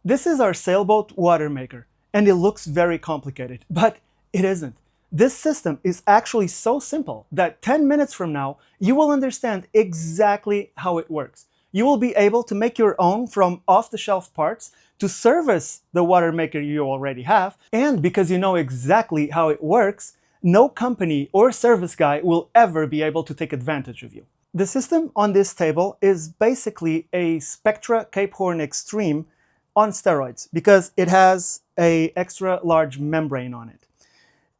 This is our Sailboat Watermaker, and it looks very complicated, but it isn't. This system is actually so simple that 10 minutes from now, you will understand exactly how it works. You will be able to make your own from off-the-shelf parts to service the Watermaker you already have, and because you know exactly how it works, no company or service guy will ever be able to take advantage of you. The system on this table is basically a Spectra Cape Horn Extreme on steroids because it has an extra large membrane on it.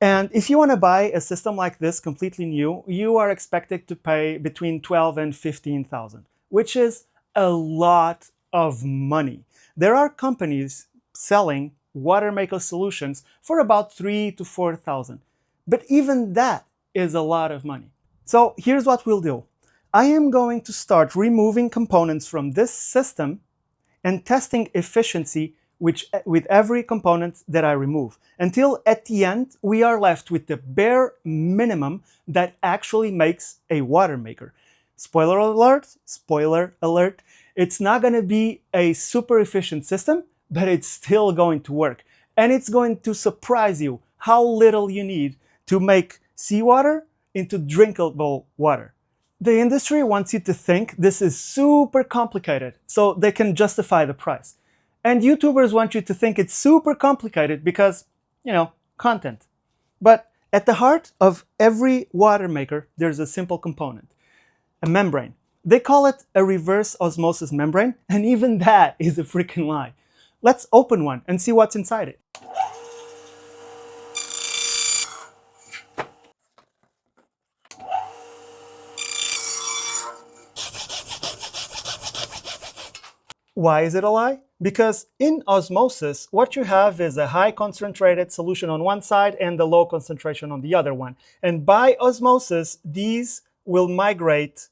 And if you want to buy a system like this completely new, you are expected to pay between 12 and 15,000, which is a lot of money. There are companies selling Watermaker solutions for about 3 to 4,000, but even that is a lot of money. So here's what we'll do. I am going to start removing components from this system and testing efficiency with every component that I remove, until at the end we are left with the bare minimum that actually makes a Watermaker. Spoiler alert, it's not going to be a super efficient system, but it's still going to work. And it's going to surprise you how little you need to make seawater into drinkable water. The industry wants you to think this is super complicated so they can justify the price. And YouTubers want you to think it's super complicated because, content. But at the heart of every Watermaker, there's a simple component, a membrane. They call it a reverse osmosis membrane, and even that is a freaking lie. Let's open one and see what's inside it. Why is it a lie? Because in osmosis, what you have is a high concentrated solution on one side and a low concentration on the other one. And by osmosis, these will migrate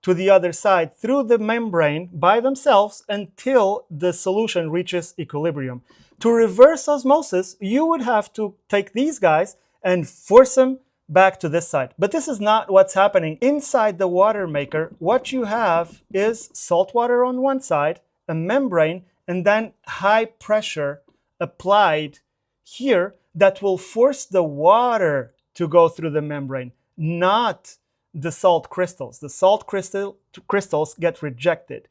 to the other side through the membrane by themselves until the solution reaches equilibrium. To reverse osmosis, you would have to take these guys and force them back to this side. But this is not what's happening. Inside the Watermaker, what you have is salt water on one side, a membrane, and then high pressure applied here that will force the water to go through the membrane, not the salt crystals. The salt crystals get rejected.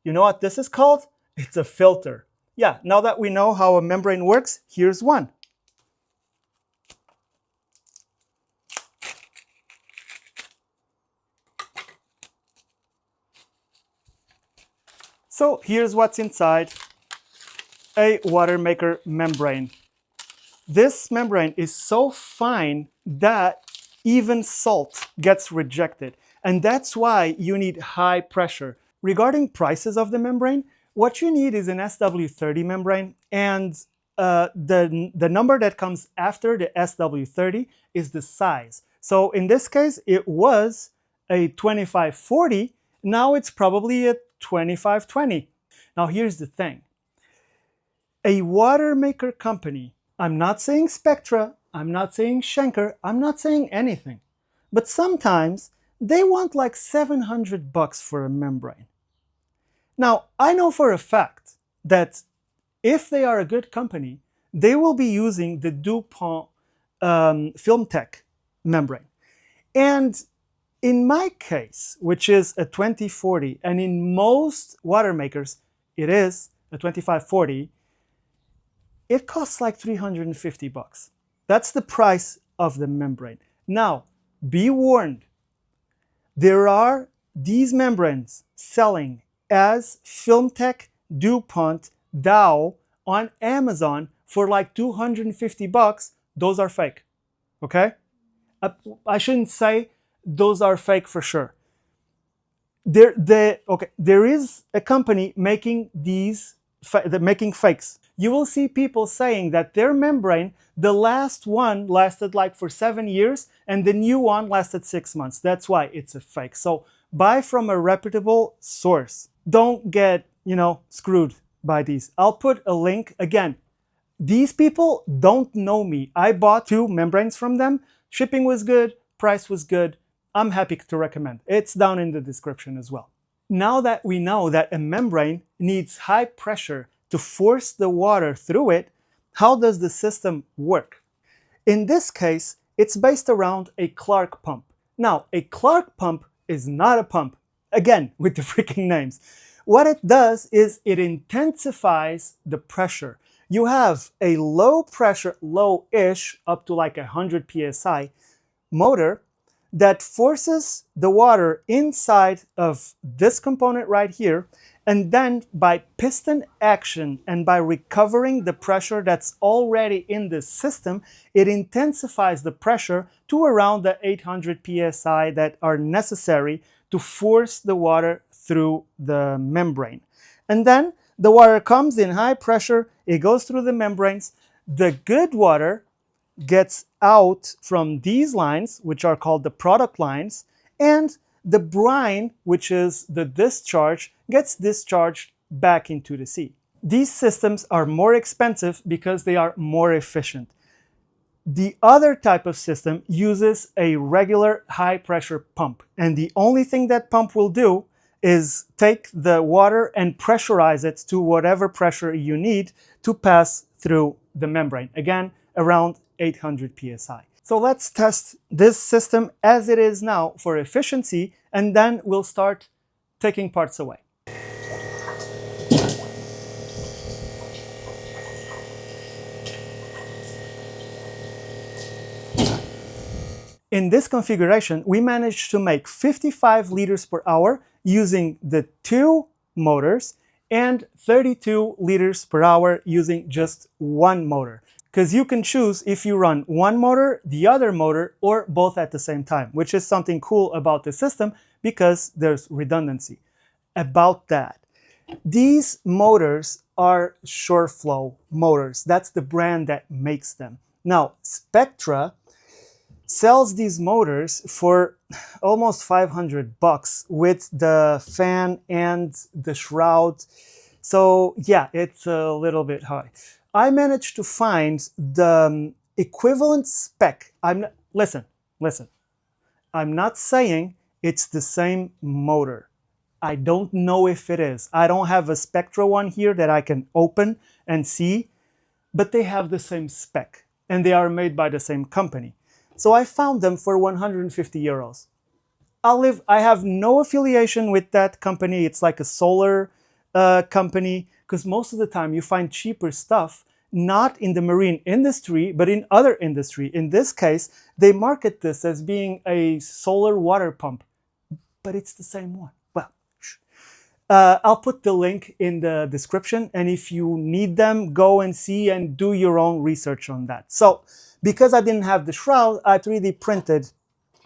You know what this is called? It's a filter. Yeah, now that we know how a membrane works, here's one. So here's what's inside a Watermaker membrane. This membrane is so fine that even salt gets rejected. And that's why you need high pressure. Regarding prices of the membrane, what you need is an SW30 membrane, and the number that comes after the SW30 is the size. So in this case, it was a 2540. Now it's probably a 2520. Now here's the thing. A Watermaker company, I'm not saying Spectra, I'm not saying Schenker, I'm not saying anything, but sometimes they want like $700 for a membrane. Now, I know for a fact that if they are a good company, they will be using the DuPont Film Tech membrane. And in my case, which is a 2040, and in most Watermakers, it is a 2540, it costs like $350. That's the price of the membrane. Now, be warned, there are these membranes selling as FilmTech DuPont Dow on Amazon for like $250. Those are fake, okay? I shouldn't say those are fake for sure. There is a company making these, making fakes. You will see people saying that their membrane, the last one lasted like for 7 years and the new one lasted 6 months. That's why it's a fake. So buy from a reputable source. Don't get, screwed by these. I'll put a link. Again, these people don't know me. I bought 2 membranes from them. Shipping was good. Price was good. I'm happy to recommend. It's down in the description as well. Now that we know that a membrane needs high pressure to force the water through it, how does the system work? In this case, it's based around a Clark pump. Now, a Clark pump is not a pump. Again, with the freaking names. What it does is it intensifies the pressure. You have a low pressure, low-ish, up to like 100 psi motor that forces the water inside of this component right here, and then by piston action and by recovering the pressure that's already in the system, it intensifies the pressure to around the 800 psi that are necessary to force the water through the membrane. And then the water comes in high pressure, it goes through the membranes. The good water gets out from these lines, which are called the product lines, and the brine, which is the discharge, gets discharged back into the sea. These systems are more expensive because they are more efficient. The other type of system uses a regular high pressure pump, and the only thing that pump will do is take the water and pressurize it to whatever pressure you need to pass through the membrane. Again, around 800 psi. So let's test this system as it is now for efficiency, and then we'll start taking parts away. In this configuration, we managed to make 55 liters per hour using the 2 motors and 32 liters per hour using just 1 motor. Because you can choose if you run one motor, the other motor, or both at the same time, which is something cool about the system because there's redundancy. About that, these motors are SureFlow motors. That's the brand that makes them. Now, Spectra sells these motors for almost $500 with the fan and the shroud. So yeah, it's a little bit high. I managed to find the equivalent spec. Listen. I'm not saying it's the same motor. I don't know if it is. I don't have a Spectra one here that I can open and see, but they have the same spec and they are made by the same company. So I found them for 150 euros. I have no affiliation with that company. It's like a solar company, because most of the time you find cheaper stuff not in the marine industry, but in other industry. In this case, they market this as being a solar water pump, but it's the same one. Well, I'll put the link in the description, and if you need them, go and see and do your own research on that. So, because I didn't have the shroud, I 3D printed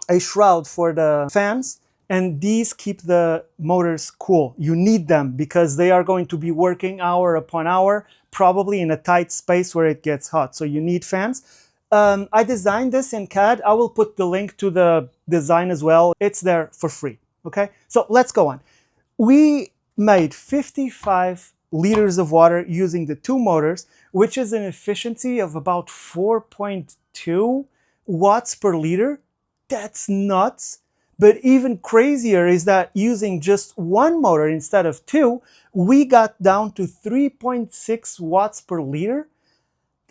a shroud for the fans, and these keep the motors cool. You need them because they are going to be working hour upon hour, probably in a tight space where it gets hot. So you need fans. I designed this in CAD. I will put the link to the design as well. It's there for free. Okay, so let's go on. We made 55 liters of water using the 2 motors, which is an efficiency of about 4.2 watts per liter. That's nuts. But even crazier is that using just 1 motor instead of 2, we got down to 3.6 watts per liter.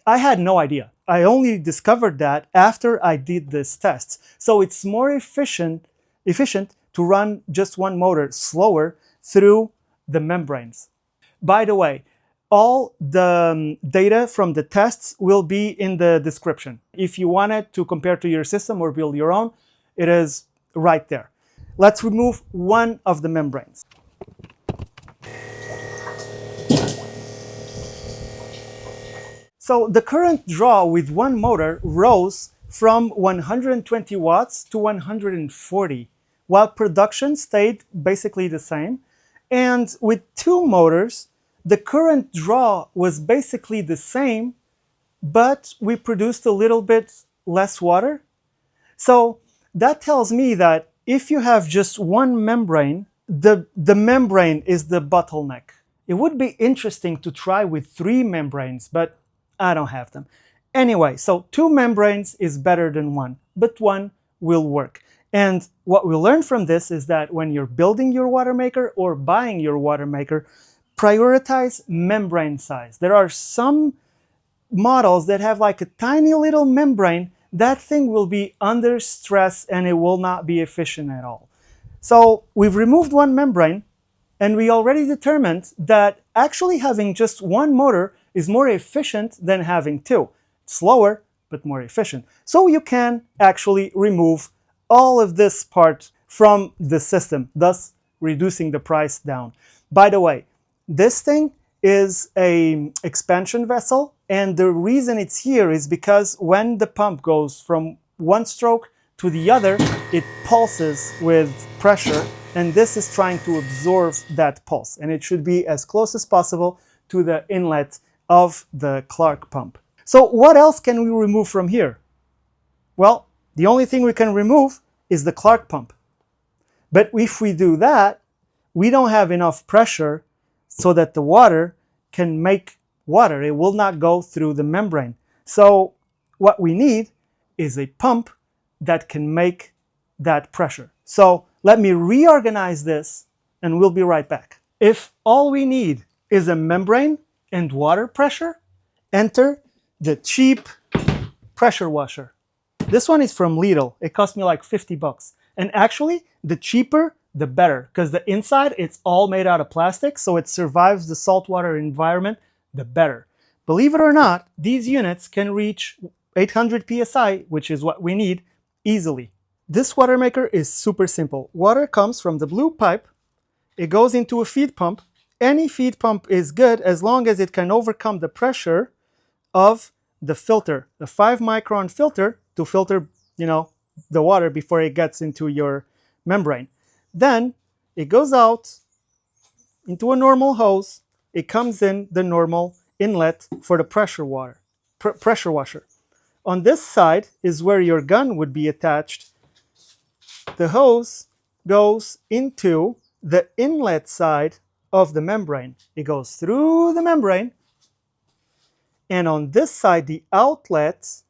I had no idea. I only discovered that after I did this test. So it's more efficient to run just 1 motor slower through the membranes. By the way, all the data from the tests will be in the description. If you wanted to compare to your system or build your own, it is right there. Let's remove one of the membranes. So the current draw with 1 motor rose from 120 watts to 140, while production stayed basically the same. And with 2 motors, the current draw was basically the same, but we produced a little bit less water. So that tells me that if you have just 1 membrane, the membrane is the bottleneck. It would be interesting to try with 3 membranes, but I don't have them. Anyway, so 2 membranes is better than 1, but 1 will work. And what we learned from this is that when you're building your Watermaker or buying your Watermaker, prioritize membrane size. There are some models that have like a tiny little membrane. That thing will be under stress and it will not be efficient at all. So we've removed one membrane, and we already determined that actually having just one motor is more efficient than having two. It's slower, but more efficient. So you can actually remove all of this part from the system, thus reducing the price down. By the way, this thing is an expansion vessel, and the reason it's here is because when the pump goes from one stroke to the other, it pulses with pressure, and this is trying to absorb that pulse, and it should be as close as possible to the inlet of the Clark pump. So what else can we remove from here? Well, the only thing we can remove is the Clark pump. But if we do that, we don't have enough pressure so that the water can make water. It will not go through the membrane. So what we need is a pump that can make that pressure. So let me reorganize this and we'll be right back. If all we need is a membrane and water pressure, enter the cheap pressure washer. This one is from Lidl. It cost me like 50 bucks. And actually, the cheaper, the better, because the inside, it's all made out of plastic, so it survives the saltwater environment, the better. Believe it or not, these units can reach 800 psi, which is what we need, easily. This Watermaker is super simple. Water comes from the blue pipe, it goes into a feed pump. Any feed pump is good as long as it can overcome the pressure of the filter, the 5-micron filter to filter, the water before it gets into your membrane. Then it goes out into a normal hose. It comes in the normal inlet for the pressure washer. On this side is where your gun would be attached. The hose goes into the inlet side of the membrane. It goes through the membrane, and on this side, the outlets,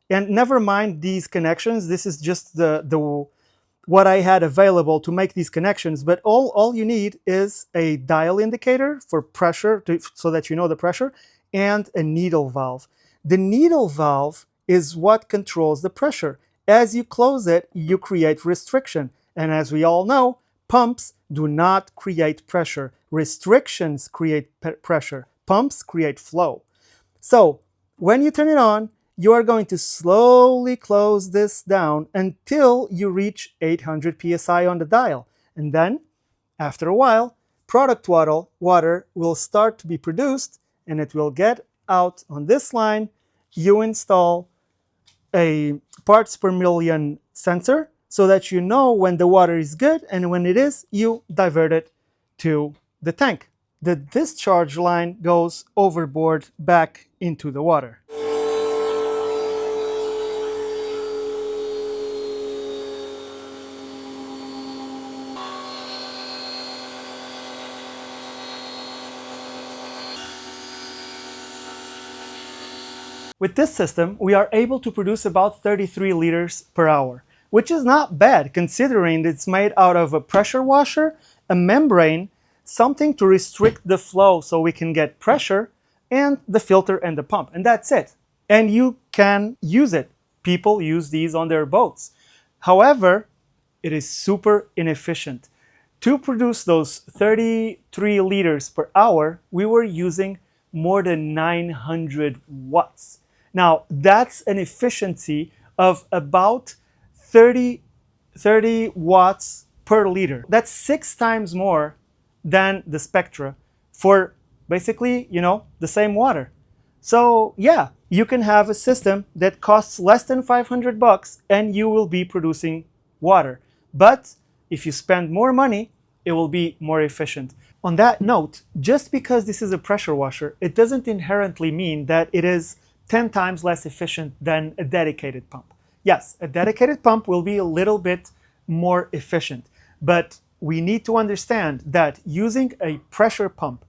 and never mind these connections, this is just what I had available to make these connections, but all you need is a dial indicator for pressure, so that you know the pressure, and a needle valve. The needle valve is what controls the pressure. As you close it, you create restriction. And as we all know, pumps do not create pressure. Restrictions create pressure. Pumps create flow. So when you turn it on, you are going to slowly close this down until you reach 800 psi on the dial. And then, after a while, product water will start to be produced, and it will get out on this line. You install a parts per million sensor so that you know when the water is good, and when it is, you divert it to the tank. The discharge line goes overboard back into the water. With this system, we are able to produce about 33 liters per hour, which is not bad considering it's made out of a pressure washer, a membrane, something to restrict the flow so we can get pressure, and the filter and the pump, and that's it. And you can use it. People use these on their boats. However, it is super inefficient. To produce those 33 liters per hour, we were using more than 900 watts. Now, that's an efficiency of about 30 watts per liter. That's 6 times more than the Spectra for basically, the same water. So yeah, you can have a system that costs less than 500 bucks and you will be producing water. But if you spend more money, it will be more efficient. On that note, just because this is a pressure washer, it doesn't inherently mean that it is 10 times less efficient than a dedicated pump. Yes, a dedicated pump will be a little bit more efficient, but we need to understand that using a pressure pump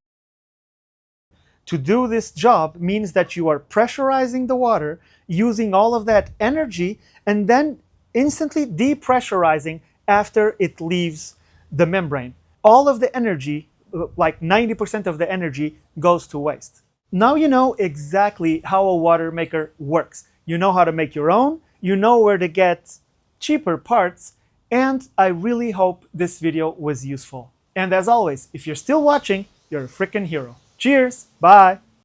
to do this job means that you are pressurizing the water, using all of that energy, and then instantly depressurizing after it leaves the membrane. All of the energy like 90% of the energy goes to waste. Now you know exactly how a water maker works. You know how to make your own, you know where to get cheaper parts, and I really hope this video was useful. And as always, if you're still watching, you're a freaking hero. Cheers, bye!